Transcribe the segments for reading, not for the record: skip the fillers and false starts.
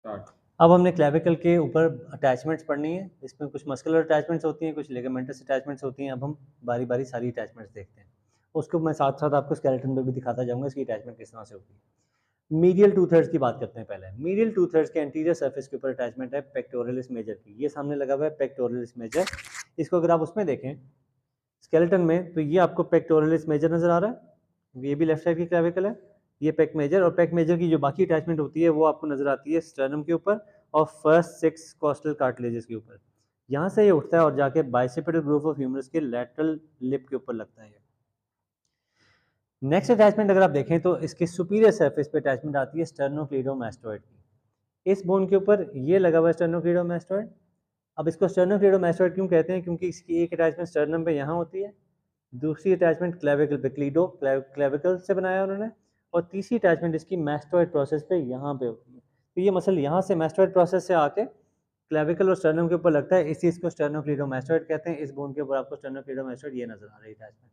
Start. अब हमने clavicle के ऊपर अटैचमेंट्स पढ़नी है। इसमें कुछ मस्कुलर अटैचमेंट्स होती हैं, कुछ लिगामेंटस अटैचमेंट्स होती हैं। अब हम बारी बारी सारी अटैचमेंट्स देखते हैं। उसको मैं साथ साथ आपको स्केलेटन में भी दिखाता जाऊंगा इसकी अटैचमेंट किस तरह से होती है। मीडियल टू थर्ड्स की बात करते हैं। पहले मीडियल टू थर्ड्स के एंटीरियर सरफेस के ऊपर अटैचमेंट है पेक्टोरलिस मेजर की। ये सामने लगा हुआ है पेक्टोरलिस मेजर। इसको अगर आप उसमें देखें स्केलेटन में, तो ये आपको पेक्टोरलिस मेजर नजर आ रहा है। ये भी लेफ्ट साइड की क्लेविकल है। ये पेक मेजर, और पेक मेजर की जो बाकी अटैचमेंट होती है वो आपको नजर आती है स्टर्नम के ऊपर और फर्स्ट 6 कॉस्टल कार्टिलेजेस के ऊपर। यहाँ से ये उठता है और जाके बाइसेपिटल ग्रूव ऑफ ह्यूमरस के लैटरल लिप के ऊपर लगता है। नेक्स्ट अटैचमेंट अगर आप देखें तो इसके सुपीरियर सरफेस पे अटैचमेंट आती है स्टर्नोक्लीडोमास्टोइड की। इस बोन के ऊपर ये लगा हुआ है स्टर्नोक्लीडोमास्टोइड। अब इसको स्टर्नोक्लीडोमास्टोइड क्यों कहते हैं? क्योंकि इसकी एक अटैचमेंट स्टर्नम पे यहाँ होती है, दूसरी अटैचमेंट क्लेविकल पे, क्लेविकल से बनाया उन्होंने, और तीसरी अटैचमेंट इसकी मैस्टोइड प्रोसेस पे यहाँ पे होती है। तो ये मसल यहाँ से मैस्टोइड प्रोसेस से आके क्लेविकल और स्टर्नम के ऊपर लगता है, इस चीज़ को स्टर्नोक्लीडोमास्टोइड कहते हैं। इस बोन के ऊपर आपको स्टर्नोक्लीडोमास्टोइड ये नजर आ रही है अटैचमेंट।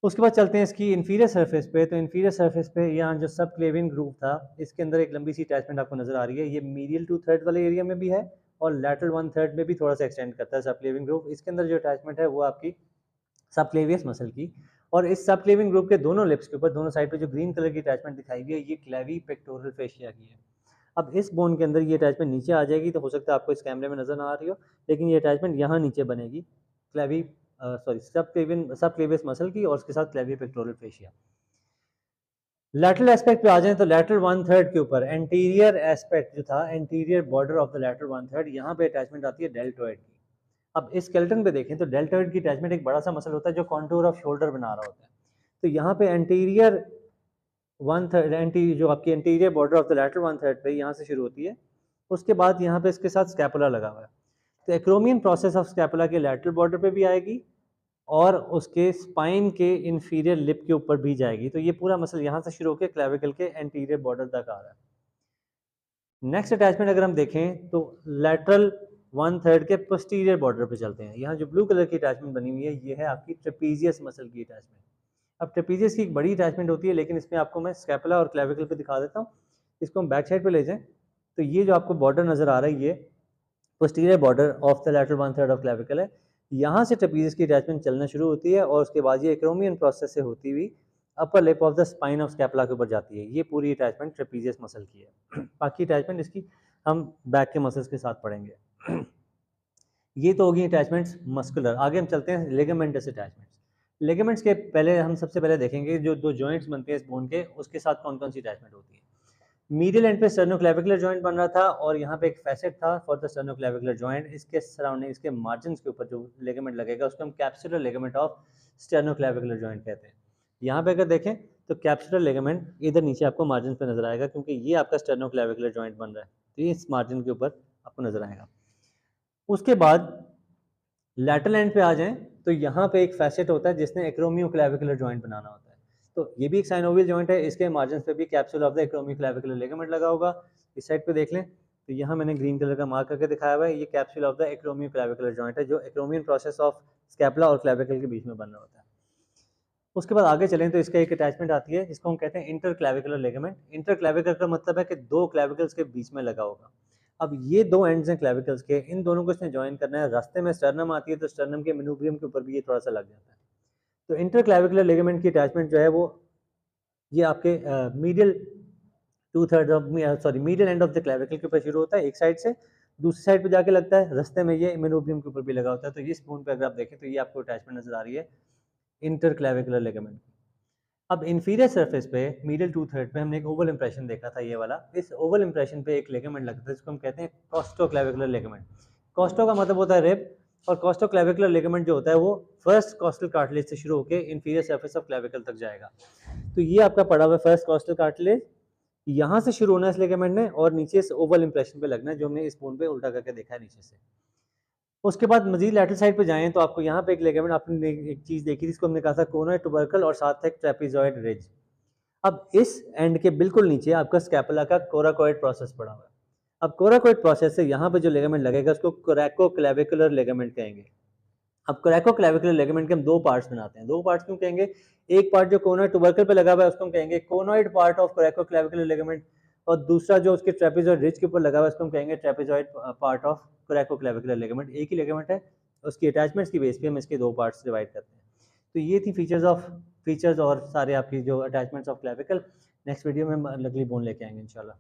उसके बाद चलते हैं इसकी इन्फीरियर सरफेस पे। तो इन्फीरियर सरफेस पे यहाँ जो सब क्लेवियन ग्रूव था, इसके अंदर एक लंबी सी अटैचमेंट आपको नजर आ रही है। ये मीडियल टू थर्ड वाले एरिया में भी है और लैटरल वन थर्ड में भी थोड़ा सा एक्सटेंड करता है सब क्लेवियन ग्रूव। इसके अंदर जो अटैचमेंट है वो आपकी सबक्लेवियस मसल की, और इस सबक्लेवियन ग्रुप के दोनों लिप्स के ऊपर दोनों साइड पे जो ग्रीन कलर की अटैचमेंट दिखाई गई है ये क्लेवी पेक्टोरल फेशिया की है। अब इस बोन के अंदर ये अटैचमेंट नीचे आ जाएगी, तो हो सकता है आपको इस कैमरे में नजर ना आ रही हो, लेकिन ये अटैचमेंट यहाँ नीचे बनेगी क्लेवी सबक्लेवियस मसल की और उसके साथ क्लेवी पेक्टोरल फेशिया। लैटरल एस्पेक्ट पे आ जाएं तो लैटरल वन थर्ड के ऊपर एंटीरियर एस्पेक्ट जो था, anterior border of the lateral one third, यहाँ पे अटैचमेंट आती है डेल्टोइड की। अब इस स्केलेटन पे देखें तो डेल्टोइड की अटैचमेंट एक बड़ा सा मसल होता है जो कॉन्टूर ऑफ शोल्डर बना रहा होता है। तो यहाँ पे एंटीरियर वन थर्ड, जो आपकी anterior border of the lateral one third पे यहाँ से शुरू होती है। उसके बाद यहाँ पे इसके साथ स्कैपुला लगा हुआ है। तो एक्रोमियन प्रोसेस ऑफ स्कैपुला के लैटरल बॉर्डर पे भी आएगी और उसके स्पाइन के इंफीरियर लिप के ऊपर भी जाएगी। तो ये पूरा मसल यहाँ से शुरू होकर क्लेविकल के एंटीरियर बॉर्डर तक आ रहा है। नेक्स्ट अटैचमेंट अगर हम देखें तो लैटरल वन थर्ड के पोस्टीरियर बॉर्डर पे चलते हैं। यहाँ जो ब्लू कलर की अटैचमेंट बनी हुई है ये है आपकी ट्रेपीजियस मसल की अटैचमेंट। अब ट्रेपीजियस की एक बड़ी अटैचमेंट होती है, लेकिन इसमें आपको मैं स्कैपुला और क्लेविकल पे दिखा देता हूँ। इसको हम बैक साइड पे ले जाएं तो ये जो आपको बॉर्डर नजर आ रहा है ये posterior border of the lateral one third of clavicle है। यहाँ से ट्रेपीजियस की अटैचमेंट चलना शुरू होती है और उसके बाद ये एक्रोमियन प्रोसेस से होती हुई upper lip of the spine of scapula के ऊपर जाती है। ये पूरी अटैचमेंट ट्रेपीजियस मसल की है। बाकी अटैचमेंट इसकी हम बैक के मसल्स के साथ पढ़ेंगे। ये तो होगी अटैचमेंट्स मस्कुलर। आगे हम चलते हैं लिगामेंटस अटैचमेंट्स। लिगामेंट्स के पहले हम सबसे पहले देखेंगे जो दो जॉइंट्स बनते हैं इस बोन के, उसके साथ कौन कौन सी अटैचमेंट होती है। मीडियल एंड पे स्टर्नोक्लेविकुलर जॉइंट बन रहा था और यहाँ पे एक फैसेट था फॉर द स्टर्नोक्लेविकुलर जॉइंट। इसके सराउंडिंग, इसके मार्जिन के ऊपर जो लिगामेंट लगेगा उसको हम capsular ligament of sternoclavicular joint कहते हैं। यहाँ पे अगर देखें तो कैप्सुलर लिगामेंट इधर नीचे आपको मार्जिन पे नजर आएगा, क्योंकि ये आपका स्टर्नोक्लेविकुलर जॉइंट बन रहा है, तो ये इस मार्जिन के ऊपर आपको नजर आएगा। उसके बाद लैटरल एंड पे आ जाएं तो यहाँ पे एक फैसेट होता है जिसने एक्रोमियोक्लेविकुलर जॉइंट बनाना होता है। तो ये भी एक साइनोवियल जॉइंट है, इसके मार्जिन पे भी capsule of the acromioclavicular ligament लगा होगा। इस साइड पे देख लें तो यहाँ मैंने ग्रीन कलर का मार्क करके दिखाया हुआ है, ये capsule of the acromioclavicular joint है जो एक्रोमियन प्रोसेस ऑफ स्कैपुला और क्लेविकल के बीच में बन रहा होता है। उसके बाद आगे चलें तो इसका एक अटैचमेंट आती है जिसको हम कहते हैं इंटरक्लेविकुलर लिगामेंट। इंटरक्लेविकल का मतलब है कि दो क्लेविकल्स के बीच में लगा होगा। अब ये दो एंड्स हैं क्लेविकल्स के, इन दोनों को इसने ज्वाइन करना है। रास्ते में स्टर्नम आती है तो स्टर्नम के मेनुब्रियम के ऊपर भी ये थोड़ा सा लग जाता है। तो इंटरक्लेविकुलर लिगामेंट की अटैचमेंट जो है वो ये आपके medial two third of medial end of the clavicle के ऊपर शुरू होता है एक साइड से, दूसरी साइड पे जाके लगता है। रास्ते में ये मेनुब्रियम के ऊपर भी लगा होता है। तो इस बोन पे अगर आप देखें तो ये आपको अटैचमेंट नजर आ रही है इंटरक्लेविकुलर लिगामेंट। अब इंफीरियर सरफेस पे मीडियल टू थर्ड पे हमने एक ओवल इंप्रेशन देखा था ये वाला। इस ओवल इंप्रेशन पे एक लिगामेंट लगता है जिसको हम कहते हैं कॉस्टोक्लेविकुलर लिगामेंट। कॉस्टो का मतलब होता है रिब, और कॉस्टोक्लेविकुलर लिगामेंट जो होता है वो फर्स्ट कॉस्टल कार्टिलेज से शुरू होकर इंफीरियर सरफेस ऑफ क्लेविकल तक जाएगा। तो ये आपका पड़ा हुआ है फर्स्ट कॉस्टल कार्टिलेज, यहाँ से शुरू होना है इस लिगामेंट ने और नीचे इस ओवल इंप्रेशन पे लगना है जो हमने इस बोन पे उल्टा करके देखा है नीचे से। उसके बाद मजीद लैटरल साइड पे जाएं तो आपको यहाँ पे एक लिगामेंट, आपने एक चीज देखी थी जिसको हमने कहा था कोनोइड ट्यूबरकल और साथ एक ट्रेपेजॉइड रिज। अब इस एंड के बिल्कुल नीचे आपका स्कैपुला का कोराकोइड प्रोसेस पड़ा हुआ है। अब कोराकोइड प्रोसेस से यहाँ पे जो लिगामेंट लगेगा उसको कोरैकोक्लेविकुलर लिगामेंट कहेंगे। अब कोरैकोक्लेविकुलर लिगामेंट के हम दो पार्ट्स बनाते हैं। दो पार्ट्स क्यों कहेंगे? एक पार्ट जो कोनोइड ट्यूबरकल पे लगा हुआ है उसको हम कहेंगे कोनोइड पार्ट ऑफ कोरैकोक्लेविकुलर लिगामेंट, और दूसरा जो उसके ट्रेपेजॉइड रिज के ऊपर लगा हुआ है उसको हम कहेंगे ट्रेपेजॉइड पार्ट ऑफ कोरैकोक्लेविकुलर लिगामेंट। एक ही लिगामेंट है, उसकी अटैचमेंट्स की बेस पे हम इसके 2 पार्ट्स डिवाइड करते हैं। तो ये थी फीचर्स और सारे आपकी जो attachments of clavicle. Next video में हम अगली बोन लेके आएंगे इंशाल्लाह।